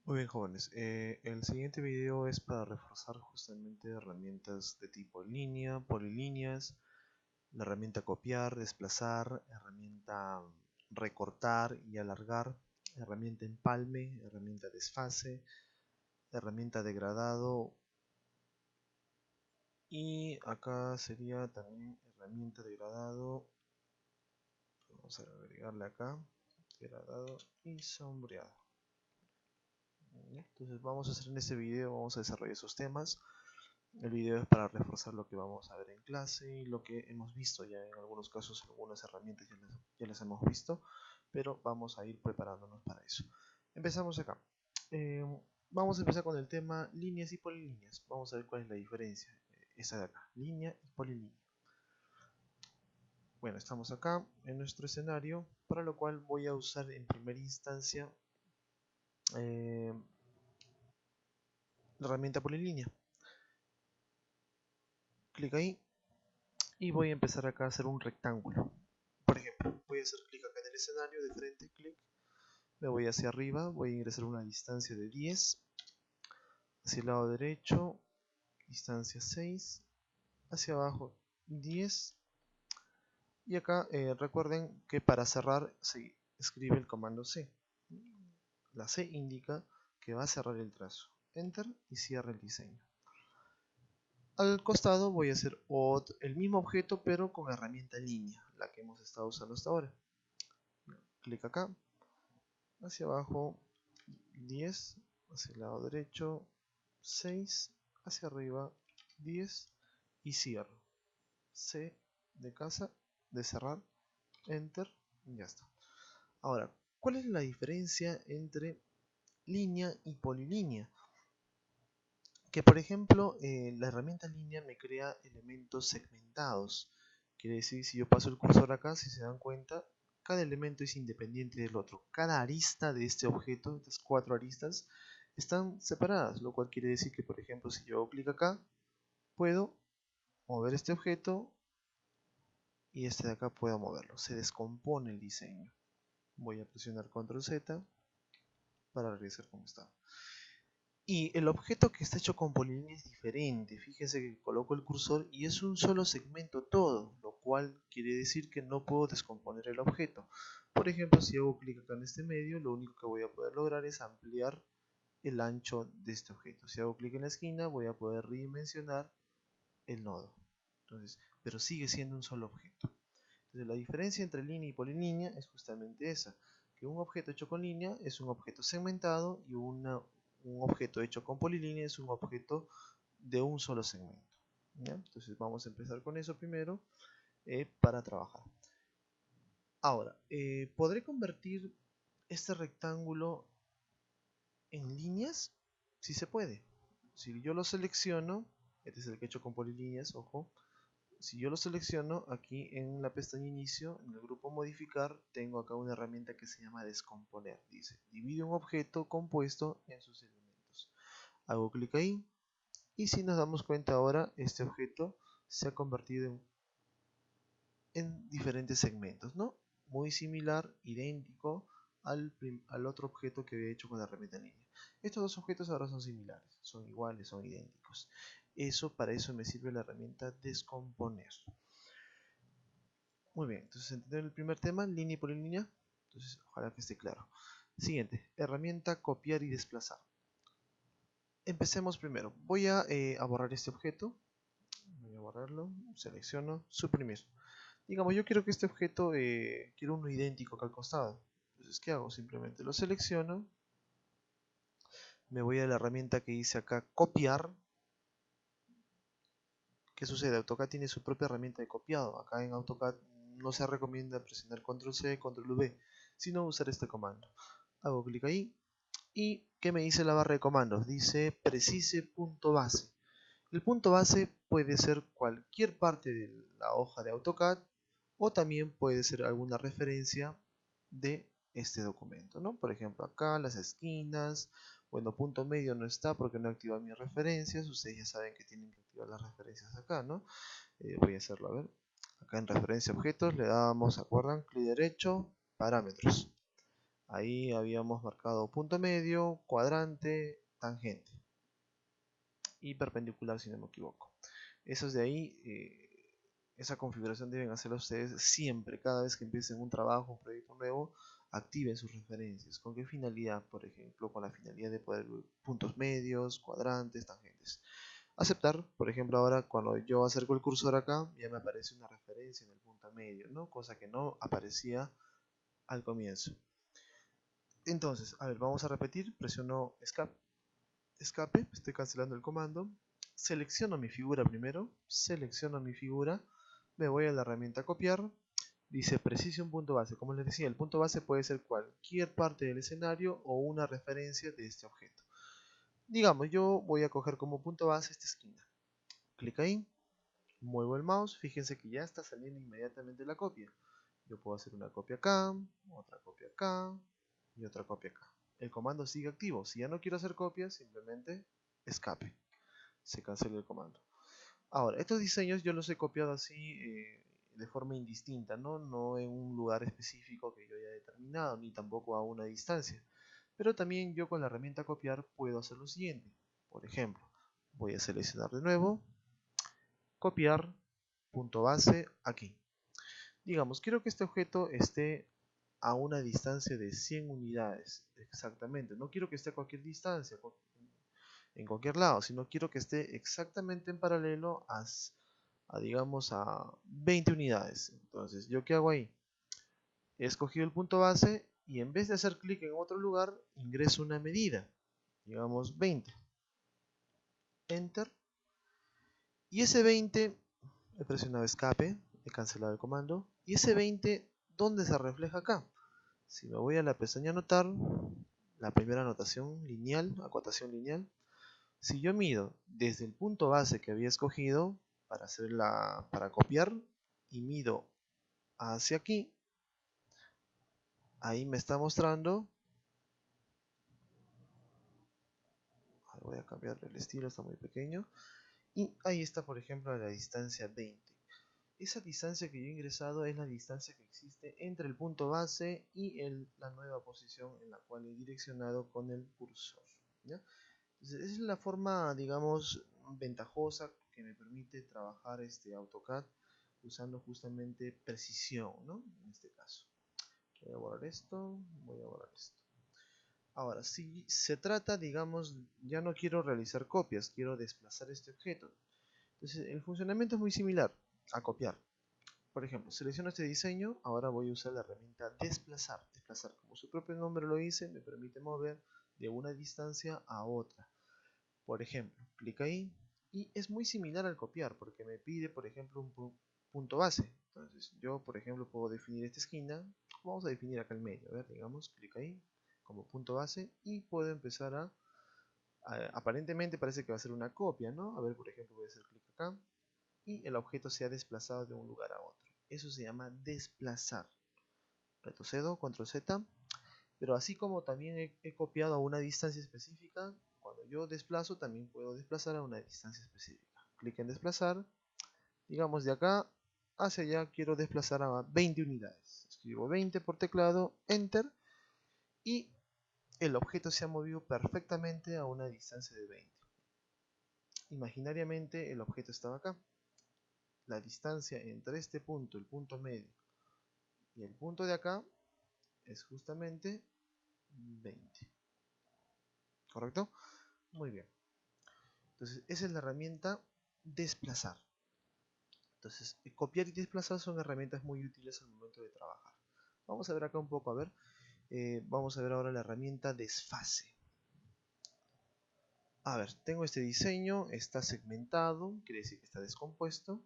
Muy bien, jóvenes. El siguiente video es para reforzar justamente herramientas de tipo línea, polilíneas, la herramienta copiar, desplazar, herramienta recortar y alargar, herramienta empalme, herramienta desfase, herramienta degradado y acá sería también herramienta degradado. Vamos a agregarle acá degradado y sombreado. Entonces vamos a hacer en este video, vamos a desarrollar esos temas. El video es para reforzar lo que vamos a ver en clase y lo que hemos visto ya en algunos casos, algunas herramientas ya las hemos visto, pero vamos a ir preparándonos para eso. Empezamos acá. Eh, Vamos a empezar con el tema líneas y polilíneas. Vamos a ver cuál es la diferencia. Esta de acá, línea y polilínea. Bueno, estamos acá en nuestro escenario, para lo cual voy a usar en primera instancia eh, la herramienta polilínea. Clic ahí y voy a empezar acá a hacer un rectángulo. Por ejemplo, voy a hacer clic acá en el escenario, de frente, clic, me voy hacia arriba, voy a ingresar una distancia de 10, hacia el lado derecho, distancia 6, hacia abajo 10, y acá recuerden que para cerrar se escribe el comando C. La C indica que va a cerrar el trazo. Enter y cierra el diseño. Al costado voy a hacer el mismo objeto pero con herramienta línea, la que hemos estado usando hasta ahora. Clic acá, hacia abajo 10, hacia el lado derecho 6, hacia arriba 10 y cierro. C de casa, de cerrar, enter, y ya está. Ahora, ¿cuál es la diferencia entre línea y polilínea? Que por ejemplo, la herramienta línea me crea elementos segmentados. Quiere decir, si yo paso el cursor acá, si se dan cuenta, cada elemento es independiente del otro. Cada arista de este objeto, estas 4 aristas, están separadas, lo cual quiere decir que, por ejemplo, si yo hago clic acá, puedo mover este objeto y este de acá puedo moverlo. Se descompone el diseño. Voy a presionar Control Z para regresar como estaba. Y el objeto que está hecho con polilínea es diferente. Fíjense que coloco el cursor y es un solo segmento todo, lo cual quiere decir que no puedo descomponer el objeto. Por ejemplo, si hago clic acá en este medio, lo único que voy a poder lograr es ampliar el ancho de este objeto. Si hago clic en la esquina, voy a poder redimensionar el nodo. Entonces, pero sigue siendo un solo objeto. Entonces, la diferencia entre línea y polilínea es justamente esa, que un objeto hecho con línea es un objeto segmentado y un objeto hecho con polilínea es un objeto de un solo segmento. ¿Ya? Entonces vamos a empezar con eso primero para trabajar. Ahora, ¿podré convertir este rectángulo en líneas? Sí se puede. Si yo lo selecciono, este es el que he hecho con polilíneas, ojo. Si yo lo selecciono, aquí en la pestaña inicio, en el grupo modificar, tengo acá una herramienta que se llama descomponer. Dice, divide un objeto compuesto en sus elementos. Hago clic ahí y si nos damos cuenta ahora, este objeto se ha convertido en diferentes segmentos, ¿no? Muy similar, idéntico al otro objeto que había hecho con la herramienta en línea. Estos dos objetos ahora son similares, son iguales, son idénticos. Para eso me sirve la herramienta descomponer. Muy bien, entonces entender el primer tema, línea y polilínea. Entonces, ojalá que esté claro. Siguiente, herramienta copiar y desplazar. Empecemos primero. Voy a borrar este objeto. Voy a borrarlo, selecciono, suprimir. Digamos, yo quiero que este objeto, quiero uno idéntico acá al costado. Entonces, ¿qué hago? Simplemente lo selecciono. Me voy a la herramienta que dice acá, copiar. ¿Qué sucede? AutoCAD tiene su propia herramienta de copiado. Acá en AutoCAD no se recomienda presionar Control C, Control V, sino usar este comando. Hago clic ahí y ¿qué me dice la barra de comandos? Dice precise punto base. El punto base puede ser cualquier parte de la hoja de AutoCAD o también puede ser alguna referencia de este documento, ¿no? Por ejemplo, acá las esquinas. Bueno, punto medio no está porque no he activado mis referencias. Ustedes ya saben que tienen que activar las referencias acá, ¿no? Voy a hacerlo, a ver. Acá en referencia objetos le damos, ¿se acuerdan? Clic derecho, parámetros. Ahí habíamos marcado punto medio, cuadrante, tangente y perpendicular si no me equivoco. Esos de ahí, esa configuración deben hacerla ustedes siempre, cada vez que empiecen un trabajo, un proyecto nuevo, activen sus referencias. ¿Con qué finalidad? Por ejemplo, con la finalidad de poder ver puntos medios, cuadrantes, tangentes. Aceptar, por ejemplo, ahora cuando yo acerco el cursor acá, ya me aparece una referencia en el punto medio, ¿no? Cosa que no aparecía al comienzo. Entonces, a ver, vamos a repetir, presiono escape, estoy cancelando el comando, selecciono mi figura primero, selecciono mi figura, me voy a la herramienta copiar, dice Precision punto base. Como les decía, el punto base puede ser cualquier parte del escenario o una referencia de este objeto. Digamos, yo voy a coger como punto base esta esquina. Clic ahí, muevo el mouse, fíjense que ya está saliendo inmediatamente la copia. Yo puedo hacer una copia acá, otra copia acá y otra copia acá. El comando sigue activo. Si ya no quiero hacer copias, simplemente escape. Se cancela el comando. Ahora, estos diseños yo los he copiado así de forma indistinta, ¿no? No en un lugar específico que yo haya determinado, ni tampoco a una distancia. Pero también yo con la herramienta copiar puedo hacer lo siguiente. Por ejemplo, voy a seleccionar de nuevo, copiar, punto base, aquí. Digamos, quiero que este objeto esté a una distancia de 100 unidades, exactamente. No quiero que esté a cualquier distancia, en cualquier lado, sino quiero que esté exactamente en paralelo digamos, a 20 unidades. Entonces, ¿yo qué hago ahí? He escogido el punto base y en vez de hacer clic en otro lugar, ingreso una medida, digamos 20. Enter. Y ese 20, he presionado escape, he cancelado el comando. Y ese 20, ¿dónde se refleja acá? Si me voy a la pestaña anotar, la primera anotación lineal, acotación lineal, si yo mido desde el punto base que había escogido para copiar y mido hacia aquí, ahí me está mostrando, voy a cambiar el estilo, está muy pequeño, y ahí está por ejemplo la distancia 20. Esa distancia que yo he ingresado es la distancia que existe entre el punto base y la nueva posición en la cual he direccionado con el cursor, ¿ya? Entonces, esa es la forma, digamos, ventajosa que me permite trabajar este AutoCAD usando justamente precisión, ¿no? En este caso. Voy a borrar esto, voy a borrar esto. Ahora, si se trata, digamos, ya no quiero realizar copias, quiero desplazar este objeto. Entonces, el funcionamiento es muy similar a copiar. Por ejemplo, selecciono este diseño, ahora voy a usar la herramienta desplazar. Desplazar, como su propio nombre lo dice, me permite mover de una distancia a otra. Por ejemplo, clic ahí y es muy similar al copiar porque me pide, por ejemplo, un punto base. Entonces, yo, por ejemplo, puedo definir esta esquina. Vamos a definir acá el medio. A ver, digamos, clic ahí como punto base y puedo empezar aparentemente parece que va a ser una copia, ¿no? A ver, por ejemplo, voy a hacer clic acá y el objeto se ha desplazado de un lugar a otro. Eso se llama desplazar. Retrocedo, control Z. Pero así como también he copiado a una distancia específica, cuando yo desplazo también puedo desplazar a una distancia específica. Clic en desplazar, digamos de acá hacia allá quiero desplazar a 20 unidades. Escribo 20 por teclado, enter, y el objeto se ha movido perfectamente a una distancia de 20. Imaginariamente el objeto estaba acá. La distancia entre este punto, el punto medio, y el punto de acá es justamente 20. ¿Correcto? Muy bien. Entonces, esa es la herramienta desplazar. Entonces, copiar y desplazar son herramientas muy útiles al momento de trabajar. Vamos a ver acá un poco, a ver. Vamos a ver ahora la herramienta desfase. A ver, tengo este diseño, está segmentado, quiere decir que está descompuesto.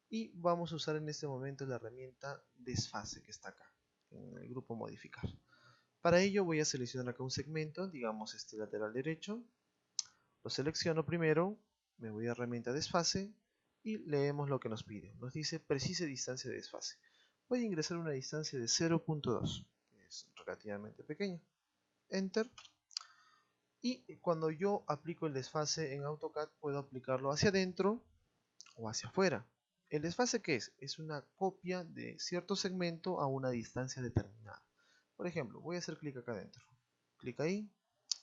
Y vamos a usar en este momento la herramienta desfase que está acá, en el grupo modificar. Para ello voy a seleccionar acá un segmento, digamos este lateral derecho. Lo selecciono primero, me voy a herramienta desfase y leemos lo que nos pide. Nos dice precise distancia de desfase. Voy a ingresar una distancia de 0.2, que es relativamente pequeña. Enter. Y cuando yo aplico el desfase en AutoCAD puedo aplicarlo hacia adentro o hacia afuera. ¿El desfase qué es? Es una copia de cierto segmento a una distancia determinada. Por ejemplo, voy a hacer clic acá adentro. Clic ahí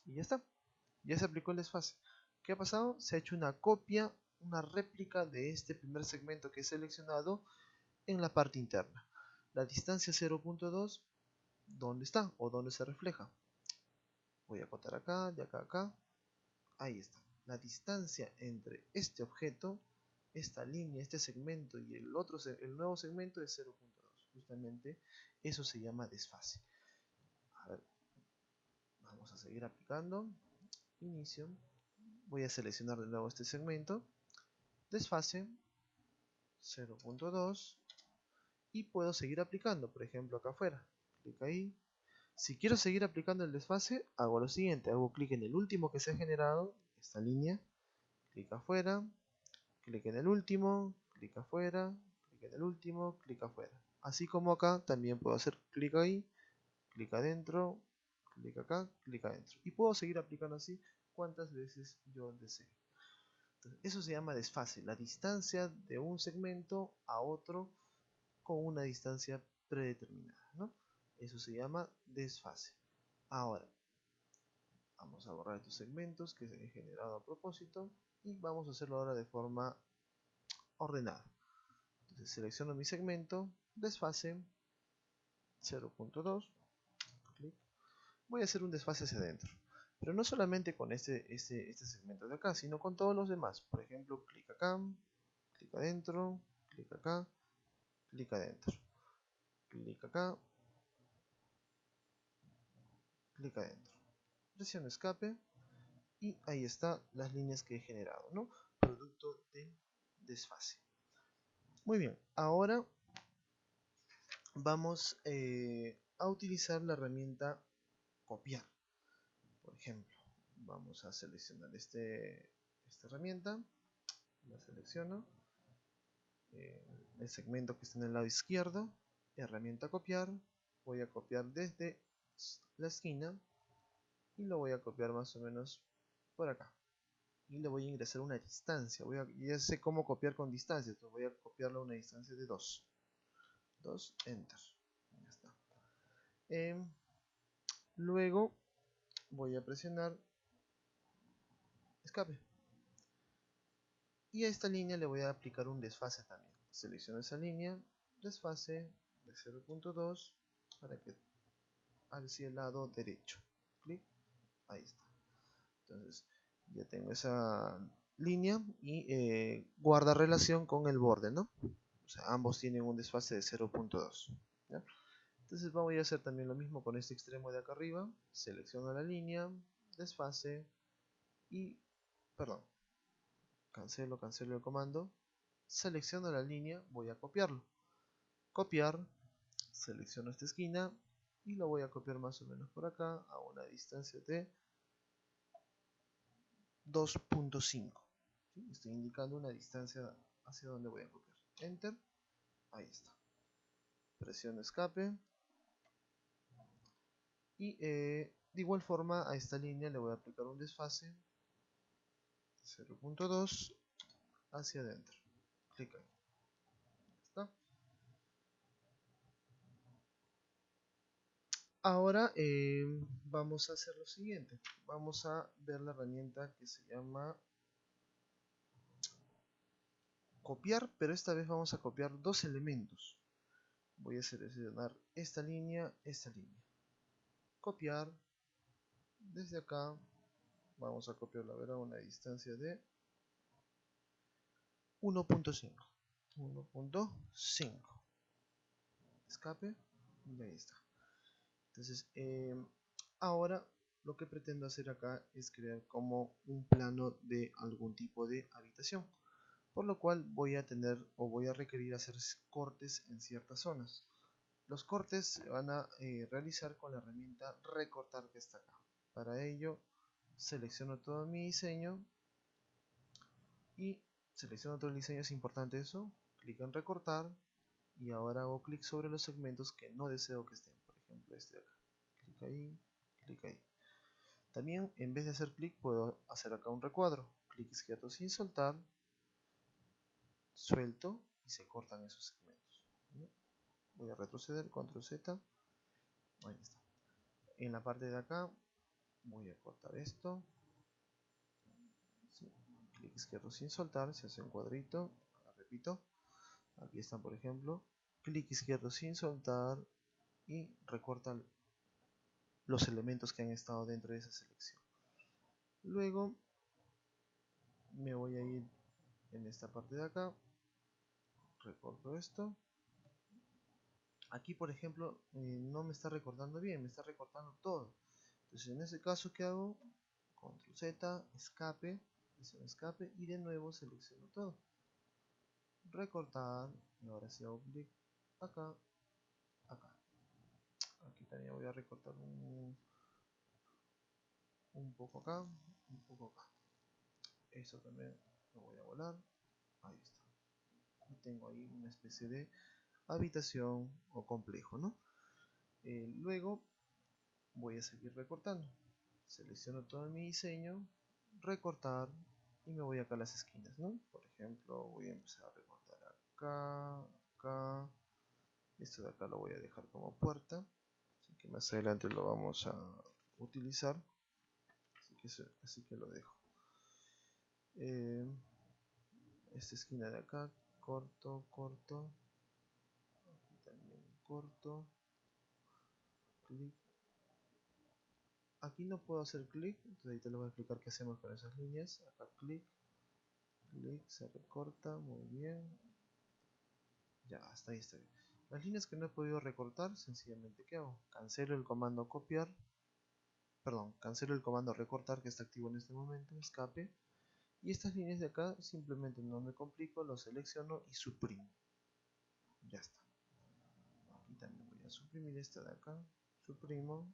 y ya está. Ya se aplicó el desfase. ¿Qué ha pasado? Se ha hecho una copia, una réplica de este primer segmento que he seleccionado en la parte interna. La distancia 0.2, ¿dónde está? ¿O dónde se refleja? Voy a acotar acá, de acá a acá. Ahí está. La distancia entre este objeto, esta línea, este segmento y el nuevo segmento es 0.2. Justamente eso se llama desfase. A ver, vamos a seguir aplicando. Inicio. Voy a seleccionar de nuevo este segmento. Desfase 0.2 y puedo seguir aplicando, por ejemplo acá afuera. Clic ahí. Si quiero seguir aplicando el desfase, hago lo siguiente. Hago clic en el último que se ha generado, esta línea. Clic afuera. Clic en el último. Clic afuera. Clic en el último. Clic afuera. Así como acá, también puedo hacer clic ahí. Clic adentro. Clic acá. Clic adentro. Y puedo seguir aplicando así cuantas veces yo desee. Entonces, eso se llama desfase. La distancia de un segmento a otro con una distancia predeterminada, ¿no? Eso se llama desfase. Ahora, vamos a borrar estos segmentos que se han generado a propósito y vamos a hacerlo ahora de forma ordenada. Entonces selecciono mi segmento, desfase 0.2, voy a hacer un desfase hacia adentro. Pero no solamente con este segmento de acá, sino con todos los demás. Por ejemplo, clic acá, clic adentro, clic acá, clic adentro, clic acá, clic adentro. Presiono escape y ahí están las líneas que he generado, ¿no? Producto del desfase. Muy bien, ahora vamos a utilizar la herramienta copiar. Por ejemplo, vamos a seleccionar esta herramienta, la selecciono, el segmento que está en el lado izquierdo, herramienta copiar, voy a copiar desde la esquina y lo voy a copiar más o menos por acá. Y le voy a ingresar una distancia. Ya sé cómo copiar con distancia, entonces voy a copiarlo a una distancia de 2. 2, enter. Ya está. Luego voy a presionar escape. Y a esta línea le voy a aplicar un desfase también. Selecciono esa línea, desfase de 0.2 para que hacia el lado derecho. Clic, ahí está. Entonces ya tengo esa línea y guarda relación con el borde, ¿no? O sea, ambos tienen un desfase de 0.2. Entonces voy a hacer también lo mismo con este extremo de acá arriba. Selecciono la línea, desfase y, perdón, cancelo el comando. Selecciono la línea, voy a copiarlo. Copiar, selecciono esta esquina y lo voy a copiar más o menos por acá a una distancia de 2.5. ¿Sí? Estoy indicando una distancia hacia donde voy a copiar. Enter, ahí está. Presiono escape y de igual forma a esta línea le voy a aplicar un desfase 0.2 hacia adentro. Clic ahí. ¿Está? Ahora vamos a hacer lo siguiente. Vamos a ver la herramienta que se llama copiar, pero esta vez vamos a copiar dos elementos. Voy a seleccionar esta línea, copiar. Desde acá vamos a copiarla a una distancia de 1.5. 1.5. Escape y ahí está. Entonces, ahora lo que pretendo hacer acá es crear como un plano de algún tipo de habitación. Por lo cual voy a tener o voy a requerir hacer cortes en ciertas zonas. Los cortes se van a realizar con la herramienta recortar que está acá. Para ello selecciono todo mi diseño y selecciono todo el diseño, es importante eso, clic en recortar y ahora hago clic sobre los segmentos que no deseo que estén, por ejemplo este de acá, clic ahí, clic ahí. También en vez de hacer clic puedo hacer acá un recuadro, clic izquierdo sin soltar, suelto y se cortan esos segmentos. Voy a retroceder, control Z, ahí está. En la parte de acá voy a cortar esto. Sí. Clic izquierdo sin soltar, se hace un cuadrito. Ahora repito, aquí están por ejemplo. Clic izquierdo sin soltar y recorta los elementos que han estado dentro de esa selección. Luego me voy a ir en esta parte de acá, recorto esto. Aquí por ejemplo no me está recortando bien, me está recortando todo. Entonces en ese caso, ¿qué hago? Control Z, escape, escape y de nuevo selecciono todo. Recortar y ahora sí hago clic acá, acá. Aquí también voy a recortar un poco acá, un poco acá. Eso también lo voy a volar. Ahí está. Y tengo ahí una especie de habitación o complejo, ¿no? Luego voy a seguir recortando. Selecciono todo mi diseño, recortar y me voy acá a las esquinas, ¿no? Por ejemplo, voy a empezar a recortar acá, acá. Esto de acá lo voy a dejar como puerta, así que más adelante lo vamos a utilizar. Así que lo dejo. Esta esquina de acá, corto, corto. Aquí también corto. Clic. Aquí no puedo hacer clic, entonces ahí te lo voy a explicar qué hacemos con esas líneas. Acá clic, clic, se recorta, muy bien. Ya, hasta ahí está bien. Las líneas que no he podido recortar, sencillamente ¿qué hago? Cancelo el comando copiar, perdón, cancelo el comando recortar que está activo en este momento, escape. Y estas líneas de acá simplemente no me complico, lo selecciono y suprimo. Ya está. Aquí también voy a suprimir esta de acá, suprimo,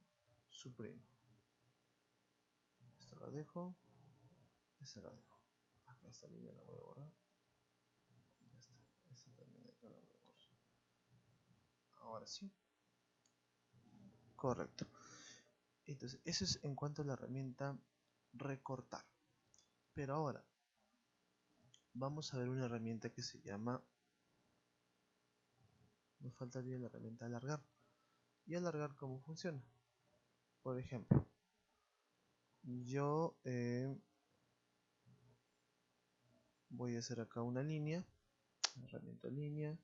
suprimo. Esto lo dejo, esta la dejo. Acá esta línea la voy a borrar. Ya está. Esta también de acá la voy a borrar. Ahora sí. Correcto. Entonces, eso es en cuanto a la herramienta recortar. Pero ahora, vamos a ver una herramienta que se llama, nos faltaría la herramienta alargar. Y alargar, ¿cómo funciona? Por ejemplo, yo voy a hacer acá una línea, herramienta línea,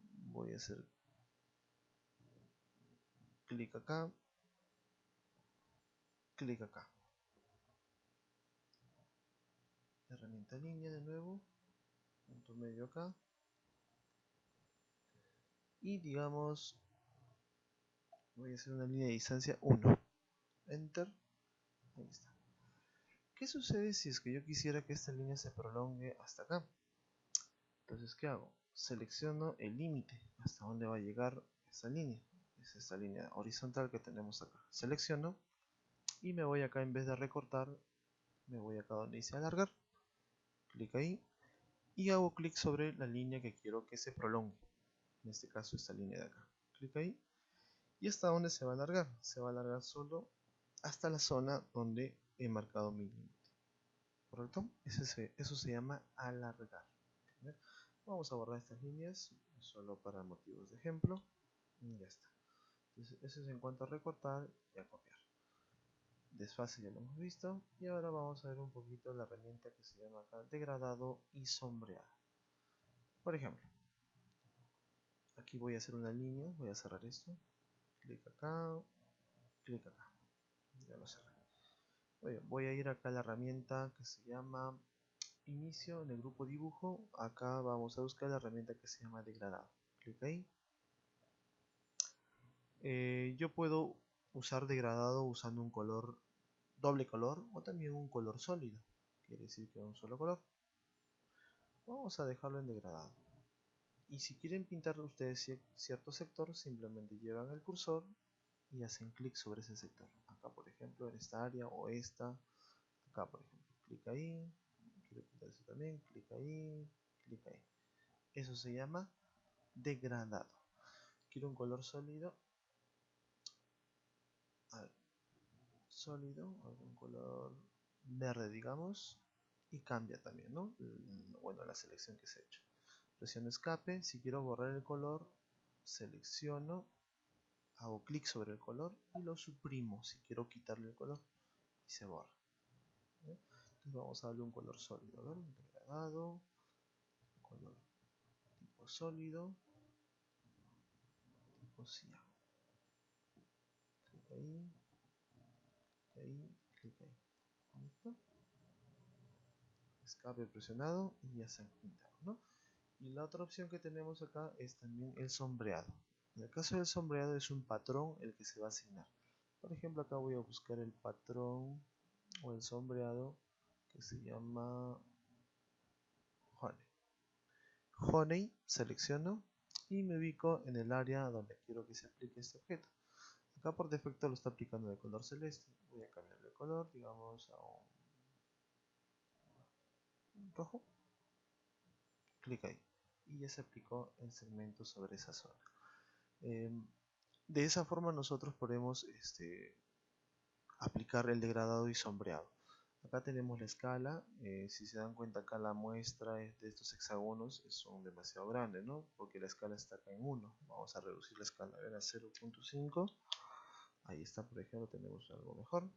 voy a hacer clic acá, clic acá. Herramienta línea de nuevo, punto medio acá. Y digamos, voy a hacer una línea de distancia 1. Enter. Ahí está. ¿Qué sucede si es que yo quisiera que esta línea se prolongue hasta acá? Entonces, ¿qué hago? Selecciono el límite, hasta dónde va a llegar esta línea. Es esta línea horizontal que tenemos acá. Selecciono y me voy acá, en vez de recortar, me voy acá donde dice alargar. Clic ahí y hago clic sobre la línea que quiero que se prolongue. En este caso, esta línea de acá. Clic ahí. ¿Y hasta dónde se va a alargar? Se va a alargar solo hasta la zona donde he marcado mi límite. ¿Correcto? Eso se llama alargar. ¿Bien? Vamos a borrar estas líneas solo para motivos de ejemplo. Y ya está. Entonces, eso es en cuanto a recortar y a copiar. Desfase ya lo hemos visto. Y ahora vamos a ver un poquito la herramienta que se llama acá degradado y sombreado. Por ejemplo, aquí voy a hacer una línea. Voy a cerrar esto. Clic acá. Clic acá. Ya lo cerré. Voy a ir acá a la herramienta que se llama inicio en el grupo dibujo. Acá vamos a buscar la herramienta que se llama degradado. Clic ahí. Yo puedo usar degradado usando un color, doble color, o también un color sólido. Quiere decir que un solo color. Vamos a dejarlo en degradado. Y si quieren pintar ustedes cierto sector, simplemente llevan el cursor y hacen clic sobre ese sector. Acá por ejemplo en esta área o esta. Acá por ejemplo, clic ahí. Quiero pintar eso también, clic ahí, clic ahí. Eso se llama degradado. Quiero un color sólido. A ver, sólido, algún color verde digamos. Y cambia también, ¿no? Bueno, la selección que se ha hecho. Presiono escape. Si quiero borrar el color, selecciono hago clic sobre el color y lo suprimo si quiero quitarle el color y se borra. Entonces vamos a darle un color sólido, a ver, un degradado, color tipo sólido, tipo cian. Clic ahí, clic ahí, clic ahí. ¿Listo? Escape presionado y ya se han pintado, ¿no? Y la otra opción que tenemos acá es también el sombreado. En el caso del sombreado es un patrón el que se va a asignar. Por ejemplo, acá voy a buscar el patrón o el sombreado que se llama Honey. Honey, selecciono y me ubico en el área donde quiero que se aplique este objeto. Acá por defecto lo está aplicando de color celeste. Voy a cambiar de color, digamos a un rojo. Clic ahí. Y ya se aplicó el segmento sobre esa zona. De esa forma nosotros podemos aplicar el degradado y sombreado. Acá tenemos la escala. Si se dan cuenta, acá la muestra de estos hexágonos son demasiado grandes, ¿no? Porque la escala está acá en 1. Vamos a reducir la escala, a ver, a 0.5. Ahí está, por ejemplo, tenemos algo mejor.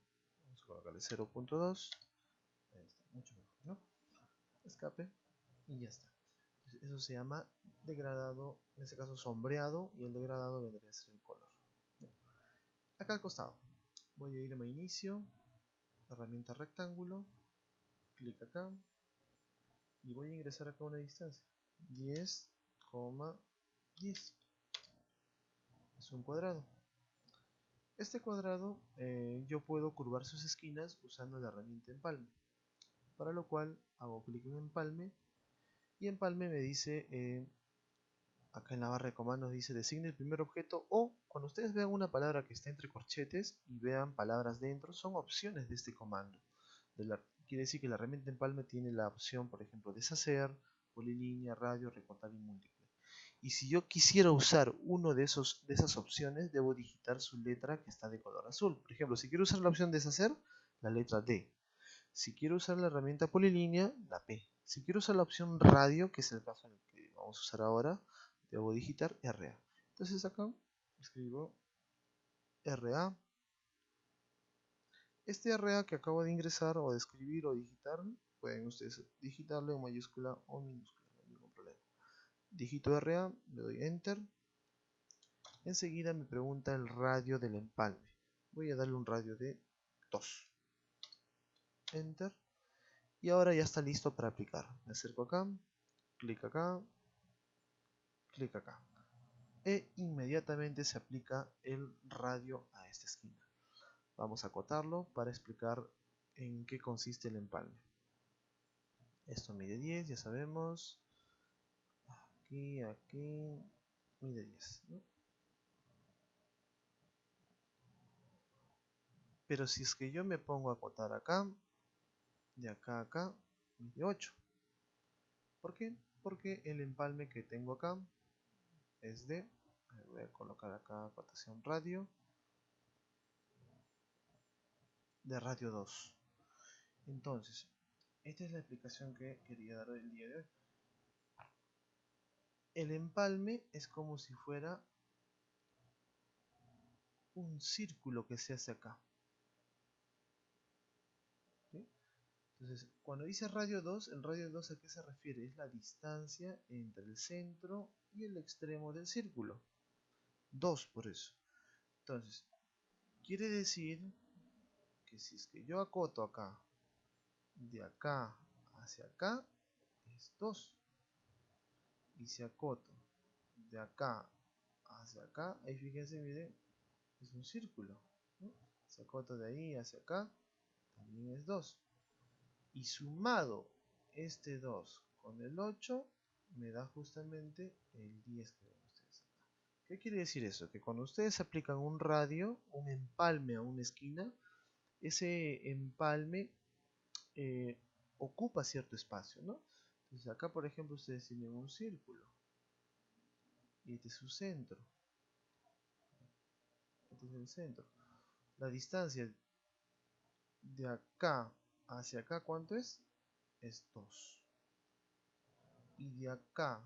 Vamos a colocarle 0.2. Ahí está, mucho mejor, ¿no? Escape y ya está. Entonces, eso se llama degradado, en este caso sombreado, y el degradado vendría a ser el color. Acá al costado voy a irme a inicio, herramienta rectángulo, clic acá y voy a ingresar acá una distancia 10,10. Es un cuadrado. Este cuadrado yo puedo curvar sus esquinas usando la herramienta empalme, para lo cual hago clic en empalme y empalme me dice acá en la barra de comandos dice designe el primer objeto, o cuando ustedes vean una palabra que está entre corchetes y vean palabras dentro, son opciones de este comando. Quiere decir que la herramienta empalme tiene la opción, por ejemplo, deshacer, polilínea, radio, recortar y múltiple. Y si yo quisiera usar uno de esas opciones, debo digitar su letra que está de color azul. Por ejemplo, si quiero usar la opción deshacer, la letra D. Si quiero usar la herramienta polilínea, la P. Si quiero usar la opción radio, que es el caso en el que vamos a usar ahora, debo digitar RA. Entonces acá escribo RA. Este RA que acabo de ingresar o de escribir o digitar, pueden ustedes digitarlo en mayúscula o minúscula, no hay ningún problema. Digito RA, le doy Enter. Enseguida me pregunta el radio del empalme. Voy a darle un radio de 2. Enter. Y ahora ya está listo para aplicar. Me acerco acá, clic acá, clic acá. E inmediatamente se aplica el radio a esta esquina. Vamos a acotarlo para explicar en qué consiste el empalme. Esto mide 10, ya sabemos. Aquí, aquí, mide 10, ¿no? Pero si es que yo me pongo a acotar acá, de acá a acá, mide 8. ¿Por qué? Porque el empalme que tengo acá es voy a colocar acá acotación radio, de radio 2. Entonces, esta es la explicación que quería dar el día de hoy. El empalme es como si fuera un círculo que se hace acá. ¿Sí? Entonces, cuando dice radio 2, el radio 2 ¿a qué se refiere? Es la distancia entre el centro y el extremo del círculo. 2 por eso. Entonces, quiere decir que si es que yo acoto acá, de acá hacia acá, es 2. Y si acoto de acá hacia acá, ahí fíjense, miren, es un círculo, ¿no? Si acoto de ahí hacia acá, también es 2. Y sumado este 2 con el 8, me da justamente el 10 que ven ustedes acá. ¿Qué quiere decir eso? Que cuando ustedes aplican un radio, un empalme a una esquina, ese empalme eh, ocupa cierto espacio, ¿no? Entonces acá, por ejemplo, ustedes tienen un círculo y este es su centro. Este es el centro. La distancia de acá hacia acá, ¿cuánto es? Es 2. Y de acá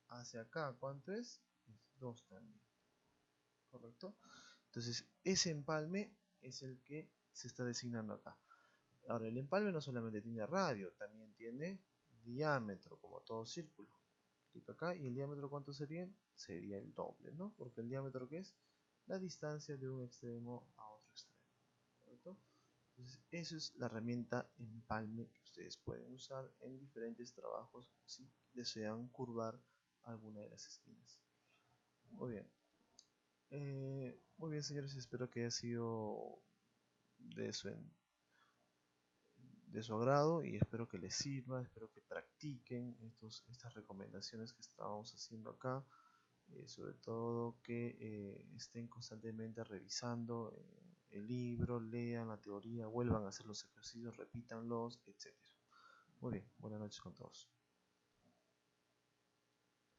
hacia acá, ¿cuánto es? Es 2 también. ¿correcto? Entonces, ese empalme es el que se está designando acá. Ahora, el empalme no solamente tiene radio, también tiene diámetro, como todo círculo. Clic acá, y el diámetro, ¿cuánto sería? Sería el doble, ¿no? Porque el diámetro, ¿qué es? La distancia de un extremo a otro extremo, ¿correcto? Entonces, eso es la herramienta empalme que ustedes pueden usar en diferentes trabajos si desean curvar alguna de las esquinas. Muy bien. Muy bien, señores, espero que haya sido de de su agrado y espero que les sirva, espero que practiquen estas recomendaciones que estábamos haciendo acá, sobre todo que estén constantemente revisando el libro, lean la teoría, vuelvan a hacer los ejercicios, repítanlos, etc. Muy bien, buenas noches con todos.